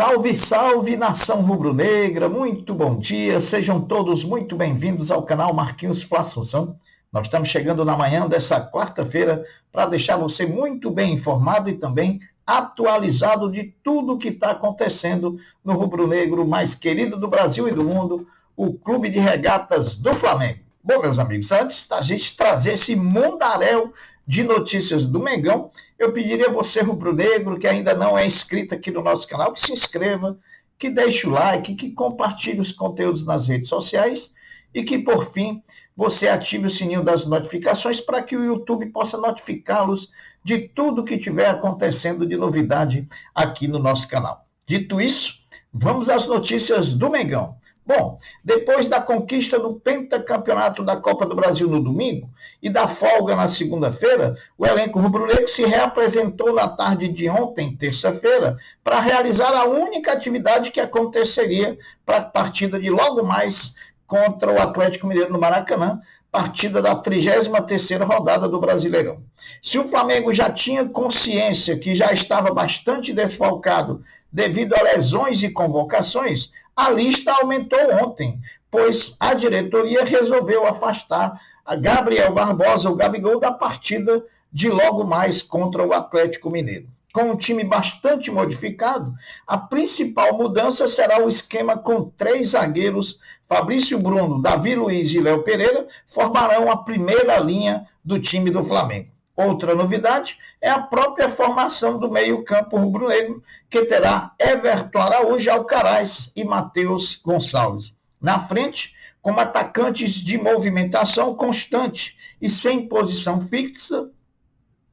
Salve, salve, nação rubro-negra, muito bom dia, sejam todos muito bem-vindos ao canal Marquinhos Fla Assunção. Nós estamos chegando na manhã dessa quarta-feira para deixar você muito bem informado e também atualizado de tudo que está acontecendo no rubro-negro mais querido do Brasil e do mundo, o Clube de Regatas do Flamengo. Bom, meus amigos, antes da gente trazer esse mundaréu de notícias do Mengão, eu pediria a você, rubro-negro, que ainda não é inscrito aqui no nosso canal, que se inscreva, que deixe o like, que compartilhe os conteúdos nas redes sociais e que, por fim, você ative o sininho das notificações para que o YouTube possa notificá-los de tudo que estiver acontecendo de novidade aqui no nosso canal. Dito isso, vamos às notícias do Mengão. Bom, depois da conquista do pentacampeonato da Copa do Brasil no domingo e da folga na segunda-feira, o elenco rubro-negro se reapresentou na tarde de ontem, terça-feira, para realizar a única atividade que aconteceria para a partida de logo mais contra o Atlético Mineiro no Maracanã, partida da 33ª rodada do Brasileirão. Se o Flamengo já tinha consciência que já estava bastante desfalcado devido a lesões e convocações, a lista aumentou ontem, pois a diretoria resolveu afastar a Gabriel Barbosa, o Gabigol, da partida de logo mais contra o Atlético Mineiro. Com um time bastante modificado, a principal mudança será o esquema com 3 zagueiros, Fabrício Bruno, Davi Luiz e Léo Pereira, formarão a primeira linha do time do Flamengo. Outra novidade é a própria formação do meio-campo rubro-negro, que terá Everton Araújo, Alcaraz e Matheus Gonçalves. Na frente, como atacantes de movimentação constante e sem posição fixa,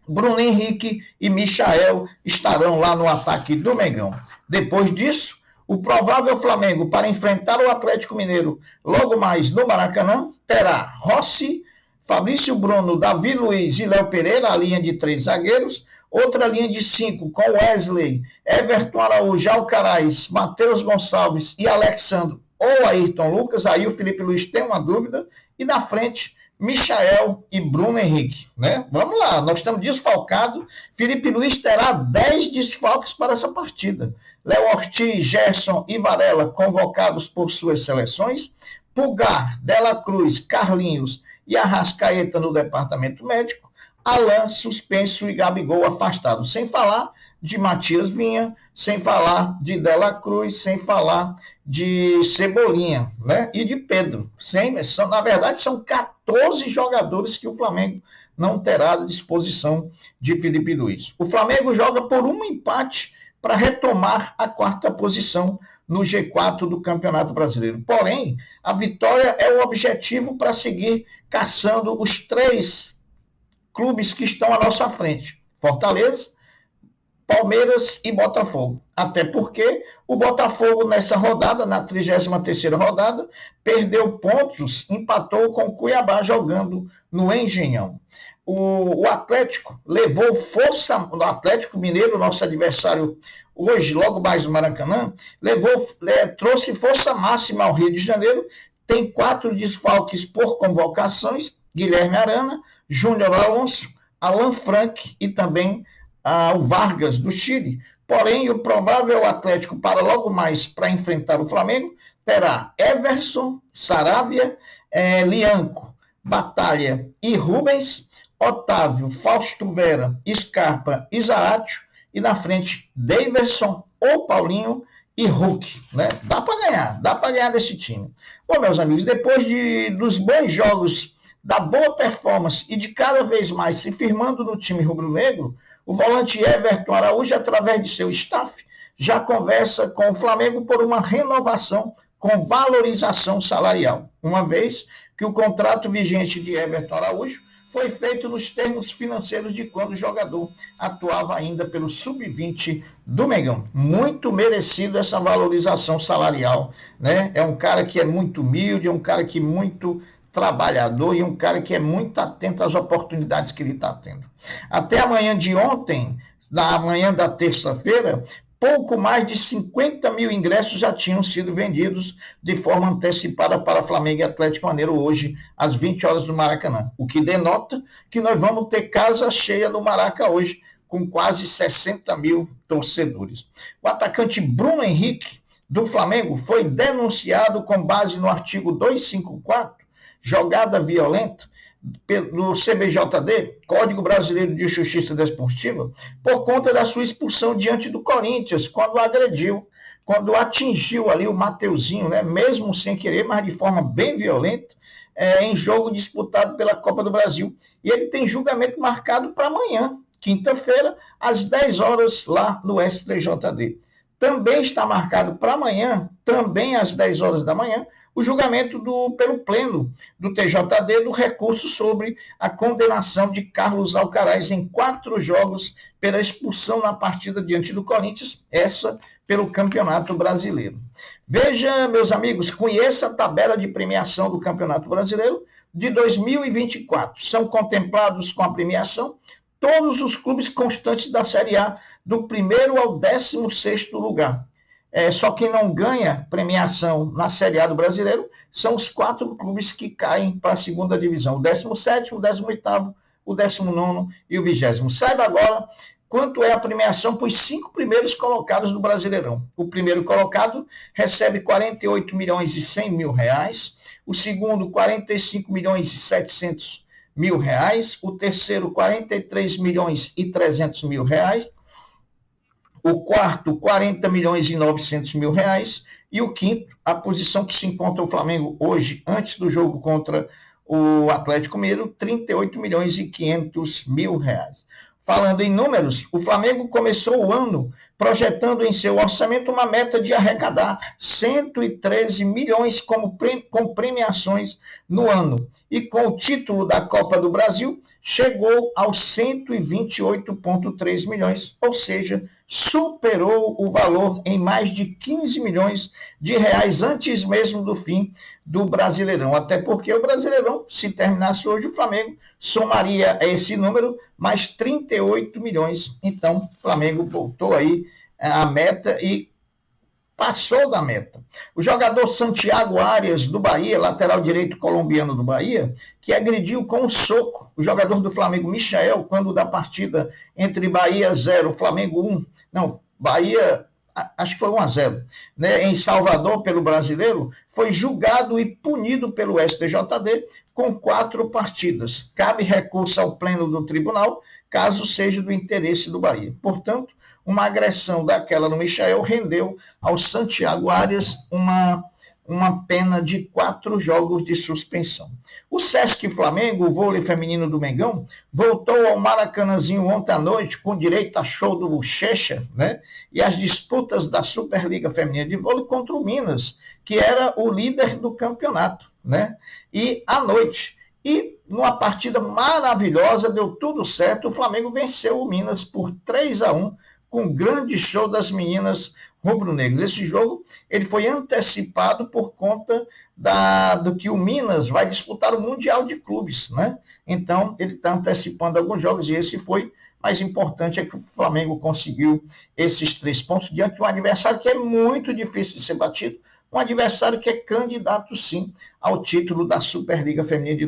Bruno Henrique e Michael estarão lá no ataque do Mengão. Depois disso, o provável Flamengo para enfrentar o Atlético Mineiro logo mais no Maracanã terá Rossi, Fabrício Bruno, Davi Luiz e Léo Pereira, a linha de 3 zagueiros. Outra linha de 5 com Wesley, Everton Araújo, Alcaraz, Matheus Gonçalves e Alexandro ou Ayrton Lucas. Aí o Felipe Luiz tem uma dúvida. E na frente, Michael e Bruno Henrique. Né? Vamos lá, nós estamos desfalcados. Felipe Luiz terá 10 desfalques para essa partida. Léo Ortiz, Gerson e Varela convocados por suas seleções. Pulgar, Dela Cruz, Carlinhos e Arrascaeta no departamento médico, Alan suspenso e Gabigol afastado, sem falar de Matias Vinha, sem falar de Dela Cruz, sem falar de Cebolinha, né? E de Pedro. Na verdade, são 14 jogadores que o Flamengo não terá à disposição de Felipe Luiz. O Flamengo joga por um empate para retomar a 4ª posição no G4 do Campeonato Brasileiro. Porém, a vitória é o objetivo para seguir caçando os 3 clubes que estão à nossa frente. Fortaleza, Palmeiras e Botafogo. Até porque o Botafogo nessa rodada, na 33ª rodada, perdeu pontos, empatou com o Cuiabá jogando no Engenhão. O Atlético levou força, o Atlético Mineiro, nosso adversário hoje, logo mais no Maracanã, trouxe força máxima ao Rio de Janeiro, tem 4 desfalques por convocações, Guilherme Arana, Júnior Alonso, Alan Frank e também o Vargas do Chile. Porém, o provável Atlético para logo mais para enfrentar o Flamengo terá Everson, Saravia, Lianco, Batalha e Rubens, Otávio, Fausto Vera, Scarpa e Zaratio, e na frente Daverson ou Paulinho e Hulk. Né? Dá para ganhar desse time. Bom, meus amigos, depois dos bons jogos, da boa performance e de cada vez mais se firmando no time rubro-negro, o volante Everton Araújo, através de seu staff, já conversa com o Flamengo por uma renovação com valorização salarial, uma vez que o contrato vigente de Everton Araújo foi feito nos termos financeiros de quando o jogador atuava ainda pelo sub-20 do Mengão. Muito merecido essa valorização salarial, né? É um cara que é muito humilde, é um cara que é muito trabalhador e um cara que é muito atento às oportunidades que ele está tendo. Até a manhã de ontem, na manhã da terça-feira, pouco mais de 50 mil ingressos já tinham sido vendidos de forma antecipada para Flamengo e Atlético Mineiro hoje, às 20 horas no Maracanã. O que denota que nós vamos ter casa cheia no Maraca hoje, com quase 60 mil torcedores. O atacante Bruno Henrique, do Flamengo, foi denunciado com base no artigo 254, jogada violenta, no CBJD, Código Brasileiro de Justiça Desportiva, por conta da sua expulsão diante do Corinthians, quando agrediu, quando atingiu ali o Mateuzinho, né, mesmo sem querer, mas de forma bem violenta, em jogo disputado pela Copa do Brasil. E ele tem julgamento marcado para amanhã, quinta-feira, às 10 horas, lá no STJD. Também está marcado para amanhã, também às 10 horas da manhã, o julgamento pelo Pleno do TJD do recurso sobre a condenação de Carlos Alcaraz em 4 jogos pela expulsão na partida diante do Corinthians, essa pelo Campeonato Brasileiro. Veja, meus amigos, conheça a tabela de premiação do Campeonato Brasileiro de 2024. São contemplados com a premiação todos os clubes constantes da Série A, do 1º ao 16º lugar. Só quem não ganha premiação na Série A do Brasileiro são os 4 clubes que caem para a segunda divisão, o 17º, o 18º, o 19º e o 20º. Saiba agora quanto é a premiação para os 5 primeiros colocados do Brasileirão. O primeiro colocado recebe 48 milhões e 100 mil reais, o segundo 45 milhões e 700 mil reais, o terceiro 43 milhões e 300 mil reais, o quarto 40 milhões e 900 mil reais e o quinto, a posição que se encontra o Flamengo hoje, antes do jogo contra o Atlético Mineiro, 38 milhões e 500 mil reais. Falando em números, o Flamengo começou o ano projetando em seu orçamento uma meta de arrecadar 113 milhões com premiações no ano. E com o título da Copa do Brasil, chegou aos 128,3 milhões, ou seja, superou o valor em mais de 15 milhões de reais antes mesmo do fim do Brasileirão. Até porque o Brasileirão, se terminasse hoje, o Flamengo somaria esse número mais 38 milhões. Então, o Flamengo voltou aí a meta e passou da meta. O jogador Santiago Arias, do Bahia, lateral direito colombiano do Bahia, que agrediu com um soco o jogador do Flamengo, Michael, quando da partida entre Bahia 0, Flamengo 1, não, Bahia, acho que foi 1-0, né, em Salvador pelo Brasileiro, foi julgado e punido pelo STJD com 4 partidas. Cabe recurso ao pleno do tribunal, caso seja do interesse do Bahia. Portanto, uma agressão daquela no Michael rendeu ao Santiago Arias uma pena de 4 jogos de suspensão. O Sesc Flamengo, o vôlei feminino do Mengão, voltou ao Maracanãzinho ontem à noite com direito a show do Bochecha, né? E as disputas da Superliga Feminina de Vôlei contra o Minas, que era o líder do campeonato, né? E à noite. E numa partida maravilhosa, deu tudo certo, o Flamengo venceu o Minas por 3-1, com grande show das meninas rubro-negras. Esse jogo ele foi antecipado por conta do que o Minas vai disputar o Mundial de Clubes, né? Então, ele está antecipando alguns jogos e esse foi. Mais importante é que o Flamengo conseguiu esses 3 pontos diante de um adversário que é muito difícil de ser batido, um adversário que é candidato, sim, ao título da Superliga Feminina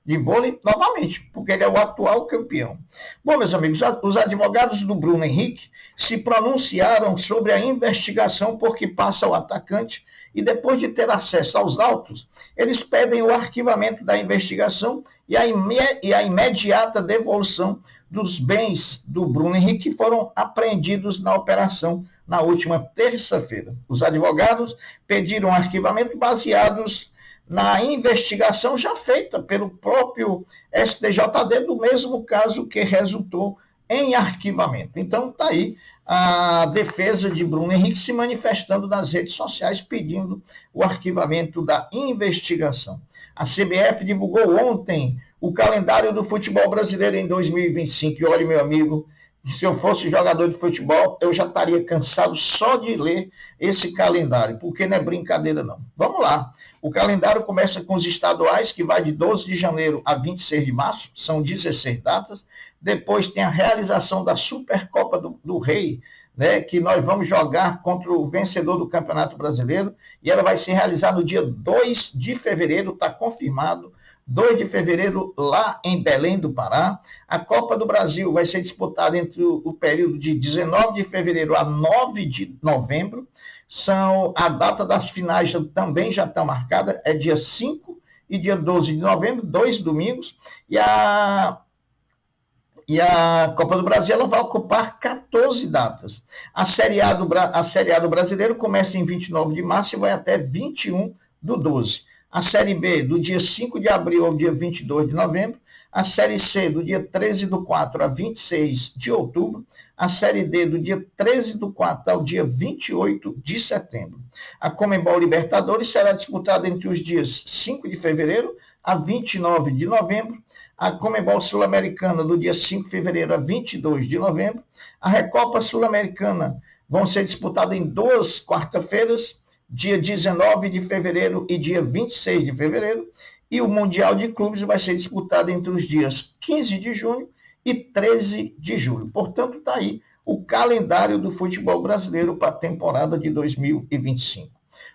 de vôlei, novamente, porque ele é o atual campeão. Bom, meus amigos, os advogados do Bruno Henrique se pronunciaram sobre a investigação por que passa o atacante e depois de ter acesso aos autos, eles pedem o arquivamento da investigação e a imediata devolução dos bens do Bruno Henrique que foram apreendidos na operação na última terça-feira. Os advogados pediram arquivamento baseados na investigação já feita pelo próprio STJD do mesmo caso que resultou em arquivamento. Então, está aí a defesa de Bruno Henrique se manifestando nas redes sociais pedindo o arquivamento da investigação. A CBF divulgou ontem o calendário do futebol brasileiro em 2025. E olha, meu amigo, se eu fosse jogador de futebol, eu já estaria cansado só de ler esse calendário, porque não é brincadeira não. Vamos lá. O calendário começa com os estaduais, que vai de 12 de janeiro a 26 de março, são 16 datas. Depois tem a realização da Supercopa do Rei, né, que nós vamos jogar contra o vencedor do Campeonato Brasileiro, e ela vai ser realizada no dia 2 de fevereiro, está confirmado, 2 de fevereiro, lá em Belém do Pará. A Copa do Brasil vai ser disputada entre o período de 19 de fevereiro a 9 de novembro. A data das finais também já está marcada, é dia 5 e dia 12 de novembro, 2 domingos. E a Copa do Brasil ela vai ocupar 14 datas. A Série A do Brasileiro começa em 29 de março e vai até 21 do 12. A Série B, do dia 5 de abril ao dia 22 de novembro. A Série C, do dia 13 do 4 a 26 de outubro. A Série D, do dia 13 do 4 ao dia 28 de setembro. A Conmebol Libertadores será disputada entre os dias 5 de fevereiro a 29 de novembro. A Conmebol Sul-Americana, do dia 5 de fevereiro a 22 de novembro. A Recopa Sul-Americana vão ser disputadas em 2 quarta-feiras, dia 19 de fevereiro e dia 26 de fevereiro. E o Mundial de Clubes vai ser disputado entre os dias 15 de junho e 13 de julho. Portanto, está aí o calendário do futebol brasileiro para a temporada de 2025.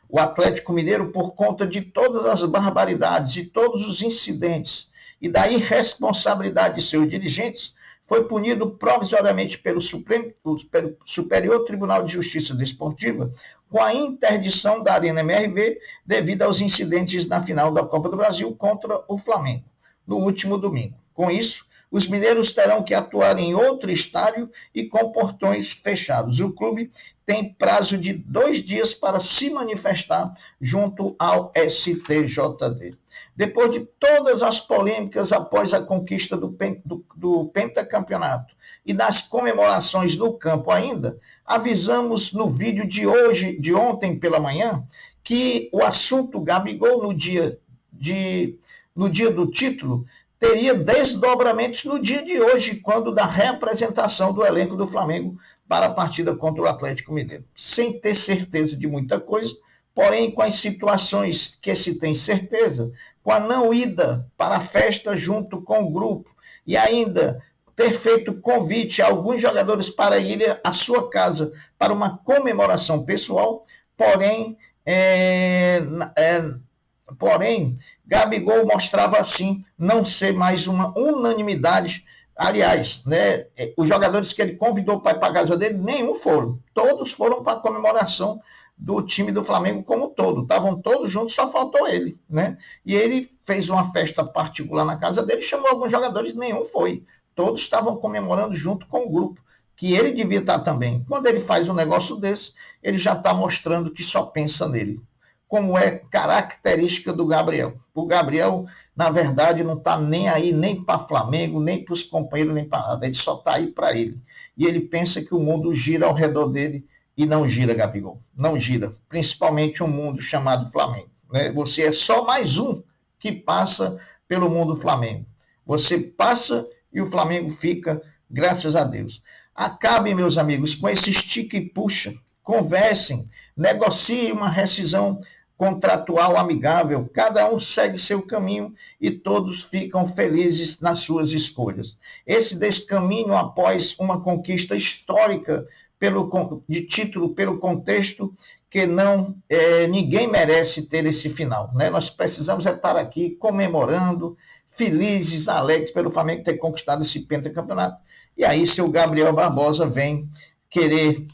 O Atlético Mineiro, por conta de todas as barbaridades e todos os incidentes e da irresponsabilidade de seus dirigentes, foi punido provisoriamente pelo Superior Tribunal de Justiça Desportiva com a interdição da Arena MRV devido aos incidentes na final da Copa do Brasil contra o Flamengo, no último domingo. Com isso, os mineiros terão que atuar em outro estádio e com portões fechados. O clube tem prazo de 2 dias para se manifestar junto ao STJD. Depois de todas as polêmicas após a conquista do pentacampeonato e das comemorações no campo ainda, avisamos no vídeo de ontem pela manhã, que o assunto Gabigol no dia do título teria desdobramentos no dia de hoje, quando da reapresentação do elenco do Flamengo para a partida contra o Atlético Mineiro. Sem ter certeza de muita coisa, porém com as situações que se tem certeza, com a não ida para a festa junto com o grupo e ainda ter feito convite a alguns jogadores para ir à sua casa para uma comemoração pessoal, porém, Gabigol mostrava assim não ser mais uma unanimidade. Aliás, né, os jogadores que ele convidou para ir para a casa dele, nenhum foram. Todos foram para a comemoração do time do Flamengo como um todo. Estavam todos juntos, só faltou ele, né? E ele fez uma festa particular na casa dele, chamou alguns jogadores, nenhum foi. Todos estavam comemorando junto com o grupo, que ele devia estar também. Quando ele faz um negócio desse, ele já está mostrando que só pensa nele, como é característica do Gabriel. O Gabriel, na verdade, não está nem aí nem para Flamengo, nem para os companheiros, nem para nada. Ele só está aí para ele. E ele pensa que o mundo gira ao redor dele e não gira, Gabigol. Não gira. Principalmente um mundo chamado Flamengo, né? Você é só mais um que passa pelo mundo Flamengo. Você passa e o Flamengo fica, graças a Deus. Acabem, meus amigos, com esse estica e puxa. Conversem, negociem uma rescisão contratual amigável, cada um segue seu caminho e todos ficam felizes nas suas escolhas. Esse descaminho após uma conquista histórica de título, pelo contexto, que ninguém merece ter esse final, né? Nós precisamos estar aqui comemorando, felizes, alegres pelo Flamengo ter conquistado esse pentacampeonato. E aí seu Gabriel Barbosa vem querer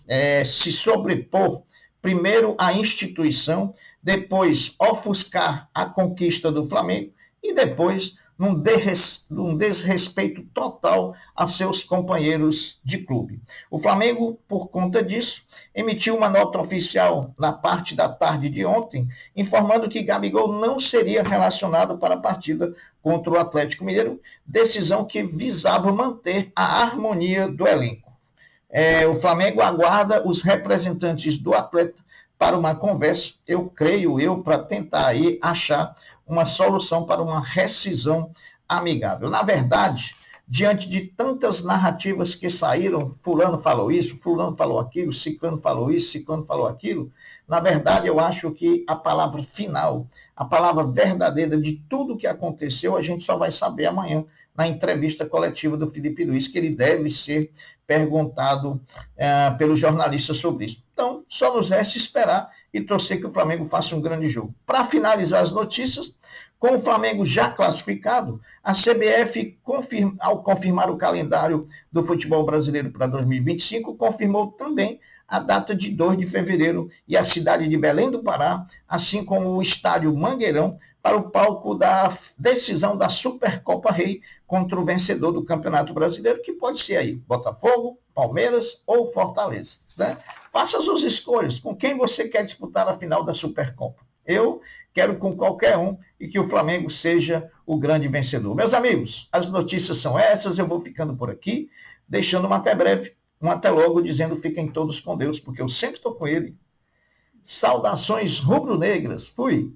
se sobrepor, primeiro à instituição, depois ofuscar a conquista do Flamengo e depois num desrespeito total a seus companheiros de clube. O Flamengo, por conta disso, emitiu uma nota oficial na parte da tarde de ontem, informando que Gabigol não seria relacionado para a partida contra o Atlético Mineiro, decisão que visava manter a harmonia do elenco. O Flamengo aguarda os representantes do atleta para uma conversa, para tentar aí achar uma solução para uma rescisão amigável. Na verdade, diante de tantas narrativas que saíram, fulano falou isso, fulano falou aquilo, ciclano falou isso, ciclano falou aquilo, na verdade eu acho que a palavra final, a palavra verdadeira de tudo que aconteceu, a gente só vai saber amanhã na entrevista coletiva do Felipe Luiz, que ele deve ser perguntado pelos jornalistas sobre isso. Então, só nos resta esperar e torcer que o Flamengo faça um grande jogo. Para finalizar as notícias, com o Flamengo já classificado, a CBF, ao confirmar o calendário do futebol brasileiro para 2025, confirmou também a data de 2 de fevereiro e a cidade de Belém do Pará, assim como o estádio Mangueirão, para o palco da decisão da Supercopa Rei contra o vencedor do Campeonato Brasileiro, que pode ser aí Botafogo, Palmeiras ou Fortaleza. Né? Faça as suas escolhas, com quem você quer disputar a final da Supercopa. Eu quero com qualquer um e que o Flamengo seja o grande vencedor. Meus amigos, as notícias são essas, eu vou ficando por aqui, deixando um até breve, um até logo, dizendo fiquem todos com Deus, porque eu sempre estou com ele. Saudações rubro-negras. Fui!